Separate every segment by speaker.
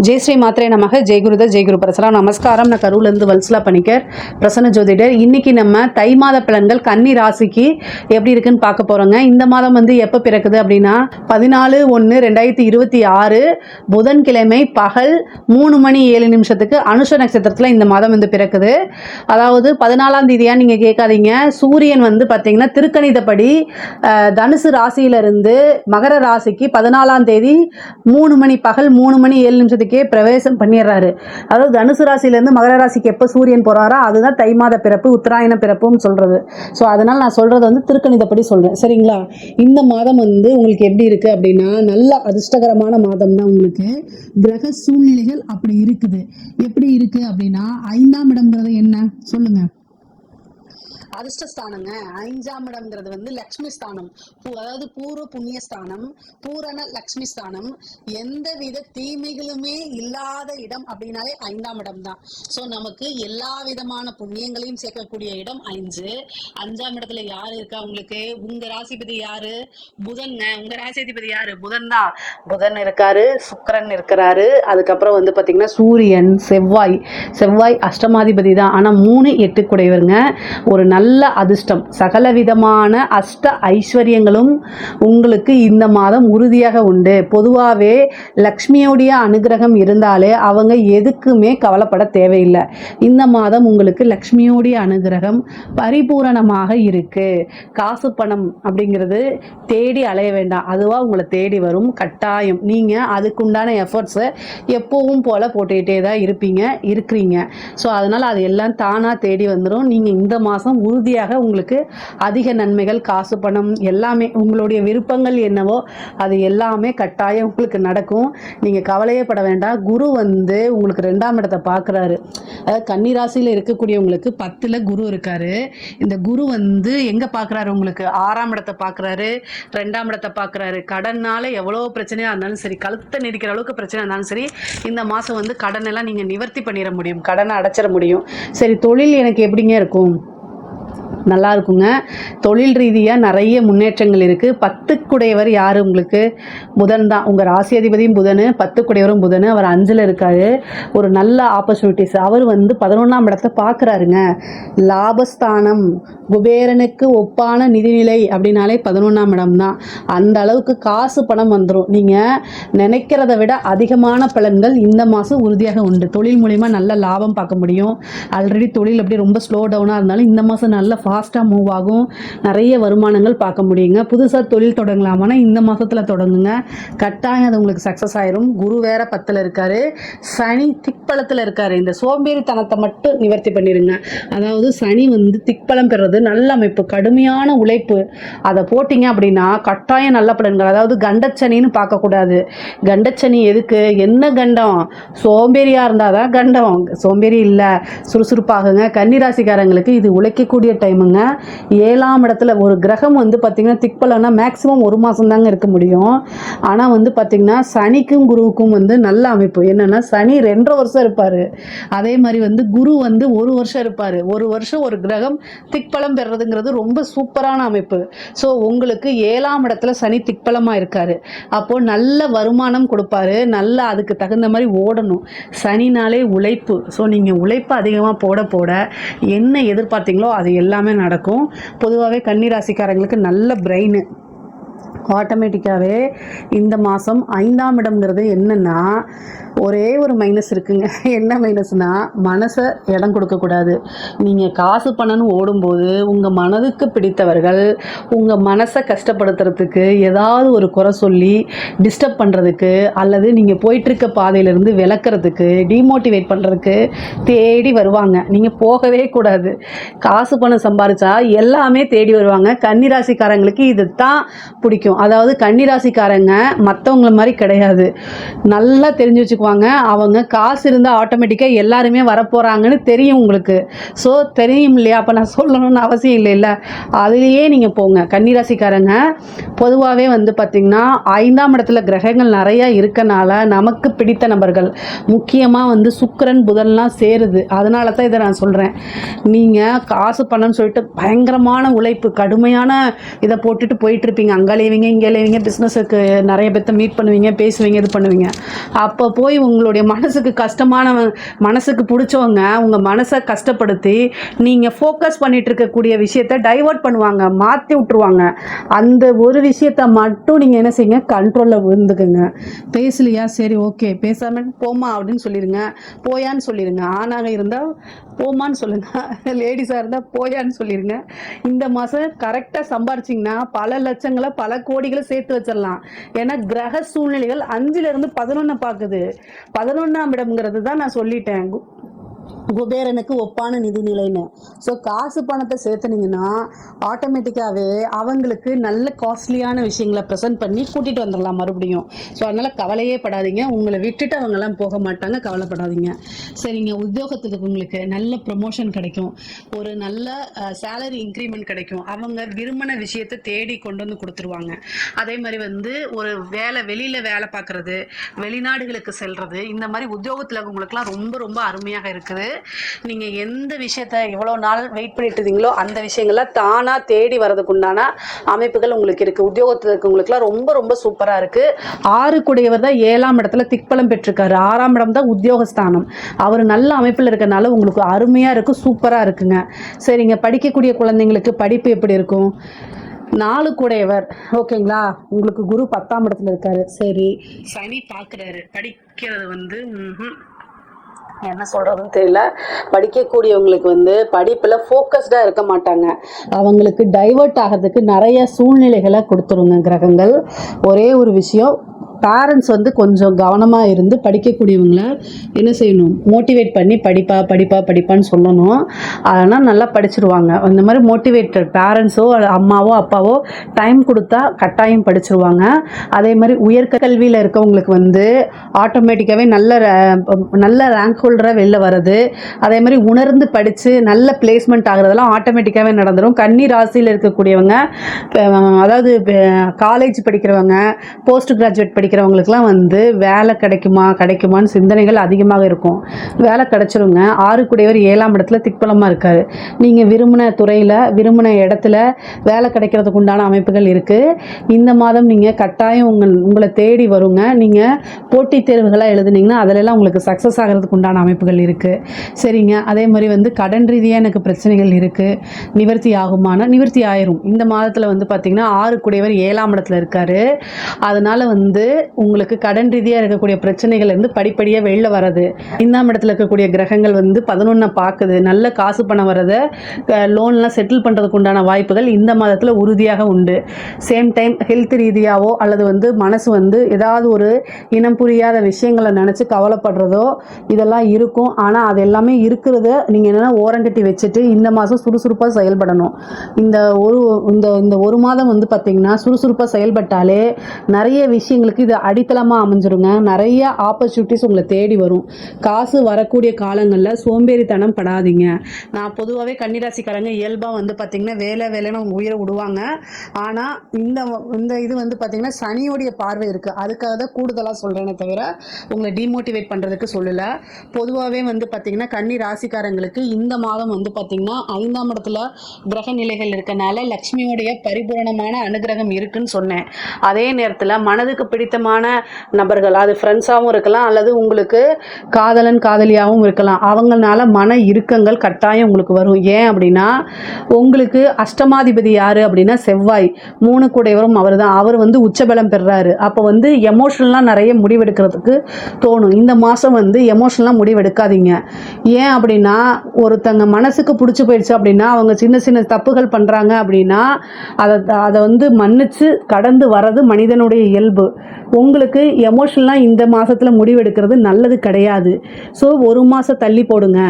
Speaker 1: ஜெய் ஸ்ரீ மாத்திரை நமக ஜெய் குருதர் ஜெய் குரு பிரசலாம். நமஸ்காரம். நான் கரூர்லேருந்து வல்சலா பணிக்கர், பிரசன்ன ஜோதிடர். இன்னைக்கு நம்ம தை மாத பலன்கள் கன்னி ராசிக்கு எப்படி இருக்குன்னு பார்க்க போகிறோங்க. இந்த மாதம் எப்போ பிறக்குது அப்படின்னா 14/1/2026 புதன்கிழமை பகல் 3:07 அனுஷ நட்சத்திரத்தில் இந்த மாதம் பிறக்குது. அதாவது 14ஆம் தேதியா நீங்கள் கேட்காதீங்க. சூரியன் பார்த்தீங்கன்னா திருக்கணிதப்படி தனுசு ராசியிலிருந்து மகர ராசிக்கு 14ஆம் தேதி 3 மணி பகல் 3:07 பிரவேசம் பண்ணிடுறாரு. அதாவது தனுசு ராசியிலேருந்து மகர ராசிக்கு எப்போ சூரியன் போறாரோ அதுதான் தை மாத பிறப்பு, உத்தராயண பிறப்புன்னு சொல்றது. ஸோ அதனால நான் சொல்றது திருக்கணிதப்படி சொல்றேன், சரிங்களா? இந்த மாதம் உங்களுக்கு எப்படி இருக்கு அப்படின்னா நல்ல அதிர்ஷ்டகரமான மாதம் தான். உங்களுக்கு கிரக சூழ்நிலைகள் அப்படி இருக்குது. எப்படி இருக்கு அப்படின்னா 5ஆம் இடம்ங்கிறது என்ன சொல்லுங்க? அதிர்ஷ்டஸ்தானங்க. 5ஆம் இடம்ங்கிறது லக்ஷ்மி ஸ்தானம், அதாவது பூர்வ புண்ணிய ஸ்தானம், பூரண லக்ஷ்மி ஸ்தானம். எந்தவித தீமைகளுமே இல்லாத இடம் அப்படின்னாலே 5ஆம் இடம் தான். ஸோ நமக்கு எல்லா விதமான புண்ணியங்களையும் சேர்க்கக்கூடிய இடம் 5. 5ஆம் இடத்துல யாரு இருக்கா உங்களுக்கு? உங்க ராசிபதி யாரு? புதன்ங்க. உங்க ராசிபதி யாரு? புதன் தான். புதன் இருக்காரு, சுக்கிரன் இருக்கிறாரு, அதுக்கப்புறம் பாத்தீங்கன்னா சூரியன், செவ்வாய் அஷ்டமாதிபதி தான். ஆனா 3 8 கூடையவருங்க. ஒரு நல்ல அதிர்ஷ்டம், சகல விதமான அஷ்ட ஐஸ்வர்யங்களும் உங்களுக்கு இந்த மாதம் உறுதியாக உண்டு. பொதுவாகவே லக்ஷ்மியோடைய அனுகிரகம் இருந்தாலே அவங்க எதுக்குமே கவலைப்பட தேவையில்லை. இந்த மாதம் உங்களுக்கு லக்ஷ்மியோடைய அனுகிரகம் பரிபூரணமாக இருக்கு. காசு பணம் அப்படிங்கிறது தேடி அலைய வேண்டாம், அதுவாக உங்களை தேடி வரும். கட்டாயம் நீங்கள் அதுக்குண்டான எஃபர்ட்ஸை எப்பவும் போல போட்டுக்கிட்டே தான் இருக்கிறீங்க. ஸோ அதனால் அது எல்லாம் தானாக தேடி வந்துடும். நீங்கள் இந்த மாதம் உறுதியாக உங்களுக்கு அதிக நன்மைகள், காசு பணம் எல்லாமே உங்களுடைய விருப்பங்கள் என்னவோ அது எல்லாமே கட்டாயம் உங்களுக்கு நடக்கும். நீங்கள் கவலையே பட வேண்டாம். குரு உங்களுக்கு 2ஆம் இடத்தை பார்க்குறாரு. அதாவது கன்னிராசியில் இருக்கக்கூடியவங்களுக்கு 10ல் குரு இருக்காரு. இந்த குரு எங்கே பார்க்குறாரு? உங்களுக்கு 6ஆம் இடத்தை பார்க்குறாரு, 2ஆம் இடத்தை பார்க்குறாரு. கடனால எவ்வளோ பிரச்சனையாக இருந்தாலும் சரி, கழுத்தை நெரிக்கிற அளவுக்கு பிரச்சனை இருந்தாலும் சரி, இந்த மாதம் கடன் எல்லாம் நீங்கள் நிவர்த்தி பண்ணிட முடியும், கடனை அடைச்சிட முடியும். சரி, தொழில் எனக்கு எப்படிங்க இருக்கும்? நல்லா இருக்குங்க. தொழில் ரீதியாக நிறைய முன்னேற்றங்கள் இருக்குது. 10க்குடையவர் யார் உங்களுக்கு? புதன் தான். உங்கள் ராசி அதிபதியும் புதன், 10க்குடையவரும் புதன். அவர் 5ல் இருக்காரு. ஒரு நல்ல ஆப்பர்ச்சுனிட்டிஸ். அவர் 11ஆம் இடத்தை பார்க்குறாருங்க. லாபஸ்தானம், குபேரனுக்கு ஒப்பான நிதிநிலை அப்படின்னாலே 11ஆம் இடம் தான். அந்த அளவுக்கு காசு பணம் வந்துடும். நீங்கள் நினைக்கிறத விட அதிகமான பலன்கள் இந்த மாதம் உறுதியாக உண்டு. தொழில் மூலிமா நல்ல லாபம் பார்க்க முடியும். ஆல்ரெடி தொழில் அப்படி ரொம்ப ஸ்லோ டவுனாக இருந்தாலும் இந்த மாதம் நல்ல ஃபாஸ்ட்டாக மூவ் ஆகும். நிறைய வருமானங்கள் பார்க்க முடியுங்க. புதுசாக தொழில் தொடங்கலாமான்னா இந்த மாதத்தில் தொடங்குங்க, கட்டாயம் அது உங்களுக்கு சக்ஸஸ் ஆயிரும். குரு வேற 10ல் இருக்காரு, சனி திக்பலத்தில் இருக்காரு. இந்த சோம்பேறித்தனத்தை மட்டும் நிவர்த்தி பண்ணிடுங்க. அதாவது சனி திக்பலம் பெறுறது நல்ல அமைப்பு, கடுமையான உழைப்பு. அதை போட்டிங்க அப்படின்னா கட்டாயம் நல்ல பலன்கள். அதாவது கண்டச்சனின்னு பார்க்கக்கூடாது. கண்டச்சனி எதுக்கு? என்ன கண்டம்? சோம்பேறியாக இருந்தால் தான் கண்டம், சோம்பேறி இல்லை, சுறுசுறுப்பாகுங்க. கன்னிராசிக்காரங்களுக்கு இது உழைக்கக்கூடிய டைமுங்க. 7ஆம் இடத்துல ஒரு கிரகம் பார்த்தீங்கன்னா திக்பலன்னா மேக்ஸிமம் 1 மாதம் தாங்க இருக்க முடியும். ஆனால் பார்த்தீங்கன்னா சனிக்கும் குருவுக்கும் நல்ல அமைப்பு. என்னன்னா சனி 2.5 வருஷம் இருப்பார். அதே மாதிரி குரு 1 வருஷம் இருப்பார். 1 வருஷம் ஒரு கிரகம் திக்பலம் பெறதுங்கிறது ரொம்ப சூப்பரான அமைப்பு. ஸோ உங்களுக்கு 7ஆம் இடத்துல சனி திக்பலமாக இருக்காரு. அப்போது நல்ல வருமானம் கொடுப்பாரு. நல்லா அதுக்கு தகுந்த மாதிரி ஓடணும். சனினாலே உழைப்பு. ஸோ நீங்கள் உழைப்பு அதிகமாக போட என்ன எதிர்பார்த்தீங்களோ அது எல்லாமே நடக்கும். பொதுவாகவே கன்னிராசிக்காரங்களுக்கு நல்ல பிரெயின். ஆட்டோமேட்டிக்காகவே இந்த மாதம் 5ஆம் இடம்ங்கிறது என்னன்னா ஒரே ஒரு மைனஸ் இருக்குங்க. என்ன மைனஸ்னா மனசை இடம் கொடுக்கக்கூடாது. நீங்கள் காசு பணம்னு ஓடும்போது உங்கள் மனதுக்கு பிடித்தவர்கள் உங்கள் மனசை கஷ்டப்படுத்துறதுக்கு, ஏதாவது ஒரு குறை சொல்லி டிஸ்டர்ப் பண்ணுறதுக்கு, அல்லது நீங்கள் போயிட்டுருக்க பாதையிலேருந்து விளக்குறதுக்கு, டிமோட்டிவேட் பண்ணுறதுக்கு தேடி வருவாங்க. நீங்கள் போகவே கூடாது. காசு பணம் சம்பாதிச்சா எல்லாமே தேடி வருவாங்க. கன்னிராசிக்காரங்களுக்கு இது தான் பிடிக்கும். அதாவது கன்னிராசிக்காரங்க மற்றவங்கள மாதிரி கிடையாது. நல்லா தெரிஞ்சு வச்சுக்குவாங்க. அவங்க காசு இருந்தால் ஆட்டோமேட்டிக்காக எல்லாருமே வரப்போகிறாங்கன்னு தெரியும் உங்களுக்கு. ஸோ தெரியும் இல்லையா? அப்போ நான் சொல்லணும்னு அவசியம் இல்லைல்ல. அதுலேயே நீங்கள் போங்க. கன்னிராசிக்காரங்க பொதுவாகவே பார்த்திங்கன்னா 5ஆம் இடத்துல கிரகங்கள் நிறையா இருக்கனால நமக்கு பிடித்த நபர்கள், முக்கியமாக சுக்கிரன் புதன்லாம் சேருது. அதனால தான் இதை நான் சொல்கிறேன். நீங்கள் காசு பணம்னு சொல்லிட்டு பயங்கரமான உழைப்பு, கடுமையான இதை போட்டுட்டு போயிட்டுருப்பீங்க. அங்கே அலைவீங்க, இங்கே அலைவீங்க, பிஸ்னஸுக்கு நிறைய பேர்த்த மீட் பண்ணுவீங்க, பேசுவீங்க, இது பண்ணுவீங்க. அப்போ போய் உங்களுடைய மனசுக்கு கஷ்டமான மனசுக்கு பிடிச்சவங்க உங்கள் மனசை கஷ்டப்படுத்தி நீங்கள் ஃபோக்கஸ் பண்ணிட்டு இருக்கக்கூடிய விஷயத்தை டைவர்ட் பண்ணுவாங்க, மாற்றி விட்ருவாங்க. அந்த ஒரு விஷயத்தை மட்டும் நீங்கள் என்ன செய்யுங்க, கண்ட்ரோலில் விழுந்துக்குங்க. பேசலையா, சரி ஓகே பேசாமல் போமா அப்படின்னு சொல்லிடுங்க, போயான்னு சொல்லிடுங்க. ஆணாக இருந்தால் போமான்னு சொல்லுங்கள், லேடிஸாக இருந்தால் போயான்னு சொல்லிடுங்க. இந்த மாதம் கரெக்டாக சம்பாரிச்சிங்கன்னா பல லட்சங்களை பல கோடிகளை சேர்த்து வச்சிடலாம். ஏன்னா கிரக சூழ்நிலைகள் 5லிருந்து 11 பார்க்குது. 11ஆம் இடம்ங்கிறது தான் நான் சொல்லிட்டேன், குபேரனுக்கு ஒப்பான நிதிநிலைன்னு. ஸோ காசு பணத்தை சேர்த்துனீங்கன்னா ஆட்டோமேட்டிக்காகவே அவங்களுக்கு நல்ல காஸ்ட்லியான விஷயங்களை ப்ரெசென்ட் பண்ணி கூட்டிகிட்டு வந்துடலாம் மறுபடியும். ஸோ அதனால் கவலையே படாதீங்க, உங்களை விட்டுட்டு அவங்கெல்லாம் போக மாட்டாங்க, கவலைப்படாதீங்க. சரிங்க, உத்தியோகத்துக்கு உங்களுக்கு நல்ல ப்ரமோஷன் கிடைக்கும், ஒரு நல்ல சேலரி இன்க்ரிமெண்ட் கிடைக்கும், அவங்க விரும்பின விஷயத்தை தேடி கொண்டு வந்து கொடுத்துருவாங்க. அதே மாதிரி வந்து ஒரு வெளியில் வேலை பார்க்குறது, வெளிநாடுகளுக்கு செல்றது, இந்த மாதிரி உத்தியோகத்தில் உங்களுக்குலாம் ரொம்ப ரொம்ப அருமையாக இருக்குது. நீங்கள் எந்த விஷயத்த இவ்வளோ நாள் வெயிட் பண்ணிட்டு இருந்தீங்களோ அந்த விஷயங்கள்லாம் தானாக தேடி வரதுக்கு உண்டான அமைப்புகள் உங்களுக்கு இருக்குது. உத்தியோகத்தில் இருக்கவங்களுக்குலாம் ரொம்ப ரொம்ப சூப்பராக இருக்குது. 6 கூடியவர் தான் 7ஆம் இடத்துல திக்பலம் பெற்றிருக்காரு. 6ஆம் இடம் தான் உத்தியோகஸ்தானம். அவர் நல்ல அமைப்பில் இருக்கனால உங்களுக்கு அருமையாக இருக்குது, சூப்பராக இருக்குங்க. சரிங்க, படிக்கக்கூடிய குழந்தைங்களுக்கு படிப்பு எப்படி இருக்கும்? 4 கூடையவர் ஓகேங்களா, உங்களுக்கு குரு 10ஆம் இடத்துல இருக்காரு. சரி, சனி பார்க்குறாரு, படிக்கிறது வந்து என்ன சொல்கிறதுன்னு தெரியல. படிக்கக்கூடியவங்களுக்கு வந்து படிப்பில் ஃபோக்கஸ்டாக இருக்க மாட்டாங்க, அவங்களுக்கு டைவர்ட் ஆகிறதுக்கு நிறைய சூழ்நிலைகளை கொடுத்துருங்க கிரகங்கள். ஒரே ஒரு விஷயம், பேரண்ட்ஸ் வந்து கொஞ்சம் கவனமாக இருந்து படிக்கக்கூடியவங்கள என்ன செய்யணும், மோட்டிவேட் பண்ணி படிப்பான்னு சொல்லணும். அதனால் நல்லா படிச்சிருவாங்க. அந்த மாதிரி மோட்டிவேட்டட் பேரண்ட்ஸோ அம்மாவோ அப்பாவோ டைம் கொடுத்தா கட்டாயம் படிச்சிருவாங்க. அதே மாதிரி உயர்கல்வியில் இருக்கவங்களுக்கு வந்து ஆட்டோமேட்டிக்காகவே நல்ல ரேங்க் ஹோல்டராக வெளில வர்றது, அதே மாதிரி உணர்ந்து படித்து நல்ல பிளேஸ்மெண்ட் ஆகிறதெல்லாம் ஆட்டோமேட்டிக்காகவே நடந்துடும். கன்னி ராசியில் இருக்கக்கூடியவங்க, அதாவது காலேஜ் படிக்கிறவங்க, போஸ்ட் கிராஜுவேட் படிக்கிறவங்களுக்குலாம் வந்து வேலை கிடைக்குமான்னு சிந்தனைகள் அதிகமாக இருக்கும். வேலை கிடைச்சிருங்க. 6 கூடியவர் 7ஆம் இடத்துல திக்பலமாக இருக்கார். நீங்கள் விரும்பின துறையில் விரும்பின இடத்துல வேலை கிடைக்கிறதுக்கு உண்டான அமைப்புகள் இருக்குது. இந்த மாதம் நீங்கள் கட்டாயம் உங்களை தேடி வருங்க. நீங்கள் போட்டித் தேர்வுகளாக எழுதுனீங்கன்னா அதிலெல்லாம் உங்களுக்கு சக்ஸஸ் ஆகிறதுக்கு உண்டான அமைப்புகள் இருக்குது. சரிங்க, அதே மாதிரி வந்து கடன் ரீதியாக எனக்கு பிரச்சனைகள் இருக்குது, நிவர்த்தி ஆகுமான நிவர்த்தி ஆயிரும். இந்த மாதத்தில் வந்து பார்த்திங்கன்னா 6 கூடியவர் 7ஆம் இடத்துல இருக்கார். அதனால் வந்து உங்களுக்கு கடன் ரீதியாக இருக்கக்கூடிய பிரச்சனைகள் இருந்து படிப்படியாக வெளில வர்றது. 5ஆம் இடத்துல இருக்கக்கூடிய கிரகங்கள் வந்து 11 பார்க்குது. நல்ல காசு பணம் வர்றதை லோன்லாம் செட்டில் பண்ணுறதுக்கு உண்டான வாய்ப்புகள் இந்த மாதத்தில் உறுதியாக உண்டு. சேம் டைம் ஹெல்த் ரீதியாகவோ அல்லது வந்து மனசு வந்து ஏதாவது ஒரு இனம் புரியாத விஷயங்களை நினச்சி கவலைப்படுறதோ இதெல்லாம் இருக்கும். ஆனால் அது எல்லாமே இருக்கிறத நீங்கள் என்னென்னா ஓரங்கட்டி வச்சுட்டு இந்த மாதம் சுறுசுறுப்பாக செயல்படணும். இந்த ஒரு மாதம் வந்து பார்த்திங்கன்னா சுறுசுறுப்பாக செயல்பட்டாலே நிறைய விஷயங்களுக்கு இது அடித்தளமாக அமைஞ்சிருங்க. நிறைய ஆப்பர்ச்சுனிட்டிஸ் உங்களை தேடி வரும். காசு வரக்கூடிய காலங்களில் சோம்பேறித்தனம் படாதீங்க. நான் பொதுவாகவே கன்னிராசிக்காரங்க இயல்பாக வந்து பார்த்திங்கன்னா வேலைன்னு அவங்க உயிரை விடுவாங்க. ஆனால் இந்த இது வந்து பார்த்திங்கன்னா சனியோடைய பார்வை இருக்குது, அதுக்காக தான் கூடுதலாக சொல்கிறேனே தவிர உங்களை டிமோட்டிவேட் பண்ணுறதுக்கு சொல்லலை. பொதுவாகவே வந்து பார்த்திங்கன்னா கன்னி ராசிக்காரங்களுக்கு இந்த மாதம் வந்து பார்த்திங்கன்னா 5ஆம் இடத்துல கிரக நிலைகள் இருக்கனால லக்ஷ்மியோடைய பரிபூரணமான அனுகிரகம் இருக்குன்னு சொன்னேன். அதே நேரத்தில் மனதுக்கு பிடித்தமான நபர்கள், அது ஃப்ரெண்ட்ஸாகவும் இருக்கலாம் அல்லது உங்களுக்கு காதலியாகவும் இருக்கலாம், அவங்களால மன இறுக்கங்கள் கட்டாயம் உங்களுக்கு வரும். ஏன் அப்படின்னா உங்களுக்கு அஷ்டமாதிபதி யார் அப்படின்னா செவ்வாய், 3 கூடையவரும் அவர் தான். அவர் வந்து உச்சபலம் பெறுறாரு. அப்போ வந்து எமோஷனலாக நிறைய முடிவெடுக்கிறதுக்கு தோணும். இந்த மாதம் வந்து எமோஷனலாக முடிவெடுக்காதீங்க. ஏன் அப்படின்னா ஒருத்தங்க மனசுக்கு பிடிச்சி போயிடுச்சு அப்படின்னா அவங்க சின்ன சின்ன தப்புகள் பண்ணுறாங்க அப்படின்னா அதை வந்து மன்னிச்சு கடந்து வர்றது மனிதனுடைய இயல்பு. உங்களுக்கு எமோஷனலாக இந்த மாதத்தில் முடிவெடுக்கிறது நல்லது கிடையாது. ஸோ ஒரு மாதம் தள்ளி போடுங்க.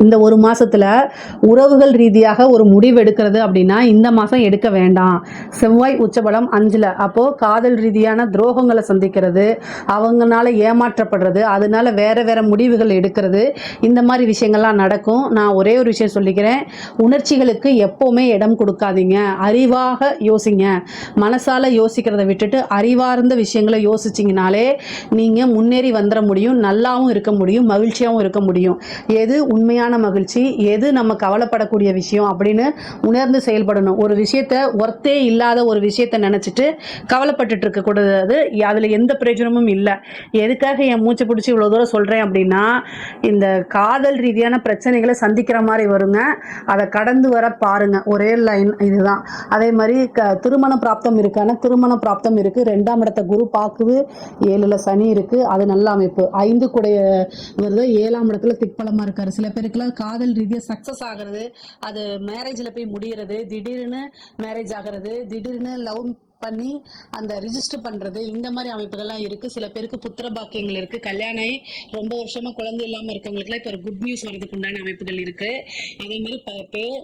Speaker 1: இந்த ஒரு மாதத்தில் உறவுகள் ரீதியாக ஒரு முடிவு எடுக்கிறது அப்படின்னா இந்த மாதம் எடுக்க வேண்டாம். செவ்வாய் உச்சபலம் 5ல், அப்போது காதல் ரீதியான துரோகங்களை சந்திக்கிறது, அவங்களால ஏமாற்றப்படுறது, அதனால வேறு முடிவுகள் எடுக்கிறது, இந்த மாதிரி விஷயங்கள்லாம் நடக்கும். நான் ஒரே ஒரு விஷயம் சொல்லிக்கிறேன், உணர்ச்சிகளுக்கு எப்போவுமே இடம் கொடுக்காதீங்க. அறிவாக யோசிங்க. மனசால் யோசிக்கிறத விட்டுட்டு அறிவார்ந்த விஷயங்களை யோசிச்சிங்கனாலே நீங்கள் முன்னேறி வந்துட முடியும், நல்லாவும் இருக்க முடியும், மகிழ்ச்சியாகவும் இருக்க முடியும். எது உண்மையான மகிழ்ச்சி, எது நம்ம கவலைப்படக்கூடிய விஷயம் அப்படின்னு உணர்ந்து செயல்படணும். ஒரு விஷயத்த ஒர்த்தே இல்லாத ஒரு விஷயத்த நினச்சிட்டு கவலைப்பட்டுட்டு இருக்கக்கூடாது. அதில் எந்த பிரயோஜனமும் இல்லை. எதுக்காக என் மூச்சை பிடிச்சி இவ்வளோ தூரம் சொல்கிறேன் அப்படின்னா, இந்த காதல் ரீதியான பிரச்சனைகளை சந்திக்கிற மாதிரி வருங்க. அதை கடந்து வர பாருங்க. ஒரே லைன் இதுதான். அதே மாதிரி திருமண பிராப்தம் இருக்கான திருமண பிராப்தம் இருக்குது. 2ஆம் இடத்தை குரு பார்க்குது, 7ல் சனி இருக்குது. அது நல்ல அமைப்பு. 5 கூடைய வருது, 7ஆம் இடத்துல திக்பலமாக இருக்காரு. சில பேருக்குலாம் காதல் ரீதியாக சக்ஸஸ் ஆகிறது, அது மேரேஜில் போய் முடிகிறது, திடீர்னு மேரேஜ் ஆகிறது, திடீர்னு லவ் பண்ணி அந்த ரிஜிஸ்டர் பண்றது, இந்த மாதிரி அமைப்புகள்லாம் இருக்கு. சில பேருக்கு புத்திர பாக்கியங்கள் இருக்கு. கல்யாணம் ஆகி ரொம்ப வருஷமா குழந்தை இல்லாம இருக்கவங்களுக்குலாம் இப்போ ஒரு குட் நியூஸ் வரதுக்கு உண்டான அமைப்புகள் இருக்கு. அதே மாதிரி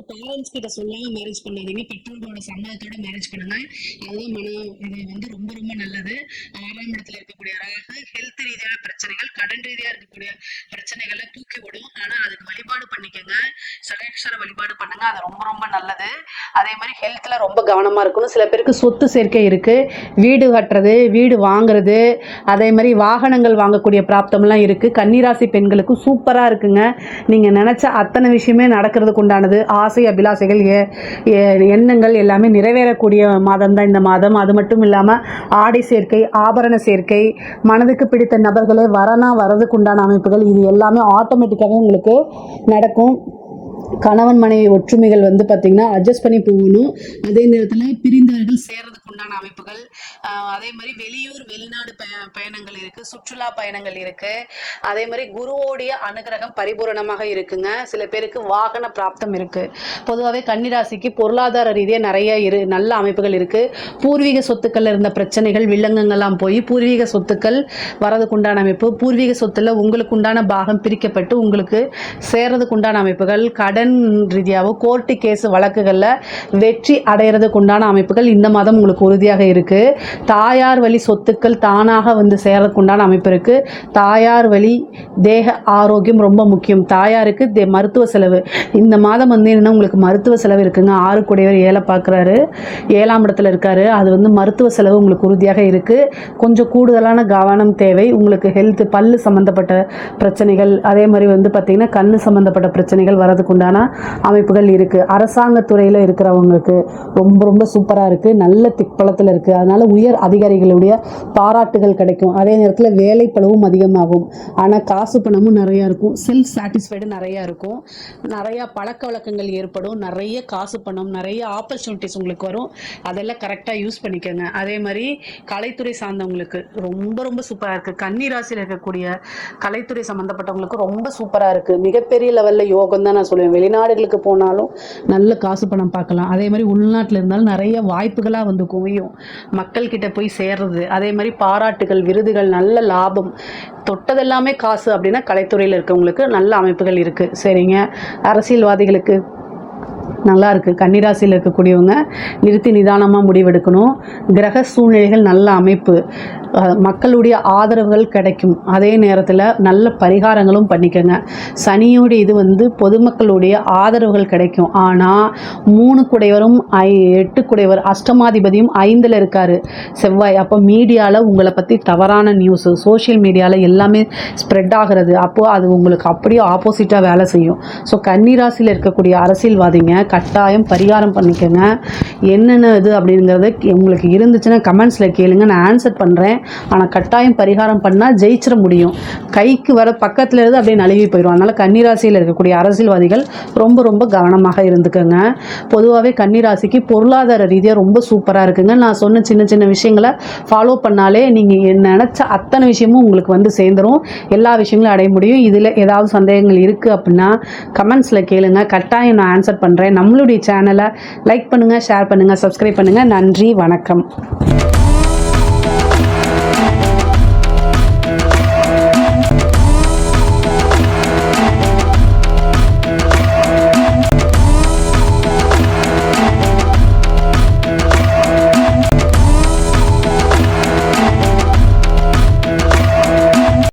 Speaker 1: பேரண்ட்ஸ் கிட்ட சொல்லாம மேரேஜ் பண்ணாதீங்க, பெற்றோர்களோட சம்மதத்தோட மேரேஜ் பண்ணுங்க. அதுதான் இது வந்து ரொம்ப ரொம்ப நல்லது. 6ஆம் இடத்துல இருக்கக்கூடிய ராகு ஹெல்த் ரீதியான பிரச்சனைகள், கடன் ரீதியா இருக்கக்கூடிய பிரச்சனைகளை தூக்கி விடும். ஆனா அதுக்கு வழிபாடு பண்ணிக்கோங்க, சனீஸ்வர வழிபாடு பண்ணுங்க, அது ரொம்ப ரொம்ப நல்லது. அதே மாதிரி ஹெல்த்ல ரொம்ப கவனமா இருக்கணும். சில பேருக்கு சொத்து சேர்க்கை இருக்கு, வீடு கட்டுறது, வீடு வாங்குறது, அதே மாதிரி வாகனங்கள் வாங்கக்கூடிய பிராப்தம்லாம் இருக்கு. கன்னிராசி பெண்களுக்கு சூப்பரா இருக்குங்க. நீங்க நினைச்ச அத்தனை விஷயமே நடக்கிறதுக்கு உண்டானது. ஆசை அபிலாசைகள் எண்ணங்கள் எல்லாமே நிறைவேறக்கூடிய மாதம் தான் இந்த மாதம். அது மட்டும் இல்லாமல் ஆடை சேர்க்கை, ஆபரண சேர்க்கை, மனதுக்கு பிடித்த நபர்களை வரதுக்கு உண்டான அமைப்புகள், இது எல்லாமே ஆட்டோமேட்டிக்காகவே உங்களுக்கு நடக்கும். கணவன் மனைவி ஒற்றுமைகள் வந்து பார்த்தீங்கன்னா அட்ஜஸ்ட் பண்ணி போகணும். அதே நேரத்தில் பிரிந்தவர்கள் சேர்றதுக்கு உண்டான அமைப்புகள், அதே மாதிரி வெளியூர் வெளிநாடு பயணங்கள் இருக்கு, சுற்றுலா பயணங்கள் இருக்கு. அதே மாதிரி குருவோடைய அனுகிரகம் பரிபூரணமாக இருக்குங்க. சில பேருக்கு வாகன பிராப்தம் இருக்கு. பொதுவாகவே கன்னிராசிக்கு பொருளாதார ரீதியாக நிறைய நல்ல அமைப்புகள் இருக்கு. பூர்வீக சொத்துக்கள் இருந்த பிரச்சனைகள் வில்லங்கங்கள்லாம் போய் பூர்வீக சொத்துக்கள் வரதுக்கு உண்டான அமைப்பு. பூர்வீக சொத்துல உங்களுக்கு உண்டான பாகம் பிரிக்கப்பட்டு உங்களுக்கு சேர்றதுக்கு உண்டான அமைப்புகள். கடன் ரீதியாகவோ கோர்ட்டு கேஸ் வழக்குகளில் வெற்றி அடைகிறதுக்கு உண்டான அமைப்புகள் இந்த மாதம் உங்களுக்கு உறுதியாக இருக்கு. தாயார் வழி சொத்துக்கள் தானாக வந்து சேர்றதுக்கு உண்டான அமைப்பு இருக்கு. தாயார் வழி தேக ஆரோக்கியம் ரொம்ப முக்கியம். தாயாருக்கு மருத்துவ செலவு இந்த மாதம் வந்து என்னன்னா உங்களுக்கு மருத்துவ செலவு இருக்குங்க. 6 கூடையவர் 7 பார்க்குறாரு, 7ஆம் இடத்துல இருக்காரு. அது வந்து மருத்துவ செலவு உங்களுக்கு உறுதியாக இருக்கு. கொஞ்சம் கூடுதலான கவனம் தேவை. உங்களுக்கு ஹெல்த், பல்லு சம்பந்தப்பட்ட பிரச்சனைகள், அதே மாதிரி வந்து பார்த்தீங்கன்னா கண்ணு சம்பந்தப்பட்ட பிரச்சனைகள் வரதுக்கு உண்டான அமைப்புகள் இருக்கு. அரசாங்கத்துறையில் இருக்கிறவங்களுக்கு ரொம்ப ரொம்ப சூப்பராக இருக்கு. நல்ல திக்பலத்தில் இருக்கு. அதனால உயர் அதிகாரிகளுடைய பாராட்டுகள் கிடைக்கும். அதே நேரத்தில் வேலை பளுவும் அதிகமாகும். ஆனால் காசு பணமும் நிறைய இருக்கும். செல்ஃப் சாட்டிஸ்ஃபைடு நிறைய இருக்கும். நிறைய பழக்க வழக்கங்கள் ஏற்படும். நிறைய காசு பணம், நிறைய ஆப்பர்ச்சுனிட்டிஸ் உங்களுக்கு வரும். அதெல்லாம் கரெக்டாக யூஸ் பண்ணிக்கோங்க. அதே மாதிரி கலைத்துறை சார்ந்தவங்களுக்கு ரொம்ப ரொம்ப சூப்பராக இருக்கு. கன்னி ராசியில் இருக்கக்கூடிய கலைத்துறை சம்மந்தப்பட்டவங்களுக்கு ரொம்ப சூப்பராக இருக்கு. மிகப்பெரிய லெவலில் யோகம் தான் நான் சொல்லுவேன். வெளிநாடுகளுக்கு போனாலும் நல்ல காசு பணம் பார்க்கலாம். அதே மாதிரி உள்நாட்டில் இருந்தாலும் நிறைய வாய்ப்புகளாக வந்து குவியும். மக்கள்கிட்ட போய் சேர்றது, அதே மாதிரி பாராட்டுகள், விருதுகள், நல்ல லாபம், தொட்டதெல்லாமே காசு அப்படின்னா கலைத்துறையில் இருக்கவங்களுக்கு நல்ல அமைப்புகள் இருக்குது. சரிங்க. அரசியல்வாதிகளுக்கு நல்லா இருக்குது. கன்னிராசியில் இருக்கக்கூடியவங்க நிறுத்தி நிதானமாக முடிவெடுக்கணும். கிரக சூழ்நிலைகள் நல்ல அமைப்பு, மக்களுடைய ஆதரவுகள் கிடைக்கும். அதே நேரத்தில் நல்ல பரிகாரங்களும் பண்ணிக்கோங்க. சனியோடைய இது வந்து பொதுமக்களுடைய ஆதரவுகள் கிடைக்கும். ஆனால் 3 குடைவரும் 8 குடைவர் அஷ்டமாதிபதியும் 5ல் இருக்காரு செவ்வாய். அப்போ மீடியாவில் உங்களை பற்றி தவறான நியூஸு, சோஷியல் மீடியாவில் எல்லாமே ஸ்ப்ரெட் ஆகிறது. அப்போது அது உங்களுக்கு அப்படியே ஆப்போசிட்டாக வேலை செய்யும். ஸோ கன்னிராசியில் இருக்கக்கூடிய அரசியல்வாதிங்க கட்டாயம் பரிகாரம் பண்ணிக்கோங்க. என்னென்ன இது அப்படிங்கிறது உங்களுக்கு இருந்துச்சுன்னா கமெண்ட்ஸில் கேளுங்க, நான் ஆன்சர் பண்ணுறேன். ஆனால் கட்டாயம் பரிகாரம் பண்ணால் ஜெயிச்சிட முடியும். கைக்கு வர பக்கத்தில் இருந்து அப்படியே நழுவி போயிடும். அதனால் கன்னிராசியில் இருக்கக்கூடிய அரசியல்வாதிகள் ரொம்ப ரொம்ப கவனமாக இருந்துக்கோங்க. பொதுவாகவே கன்னிராசிக்கு பொருளாதார ரீதியாக ரொம்ப சூப்பராக இருக்குங்க. நான் சொன்ன சின்ன சின்ன விஷயங்களை ஃபாலோ பண்ணாலே நீங்கள் நினச்ச அத்தனை விஷயமும் உங்களுக்கு வந்து சேர்ந்துடும். எல்லா விஷயங்களும் அடைய முடியும். இதில் ஏதாவது சந்தேகங்கள் இருக்குது அப்படின்னா கமெண்ட்ஸில் கேளுங்க, கட்டாயம் நான் ஆன்சர் பண்ணுறேன். நம்மளுடைய சேனலை லைக் பண்ணுங்கள், ஷேர் பண்ணுங்கள், சப்ஸ்கிரைப் பண்ணுங்கள். நன்றி, வணக்கம்.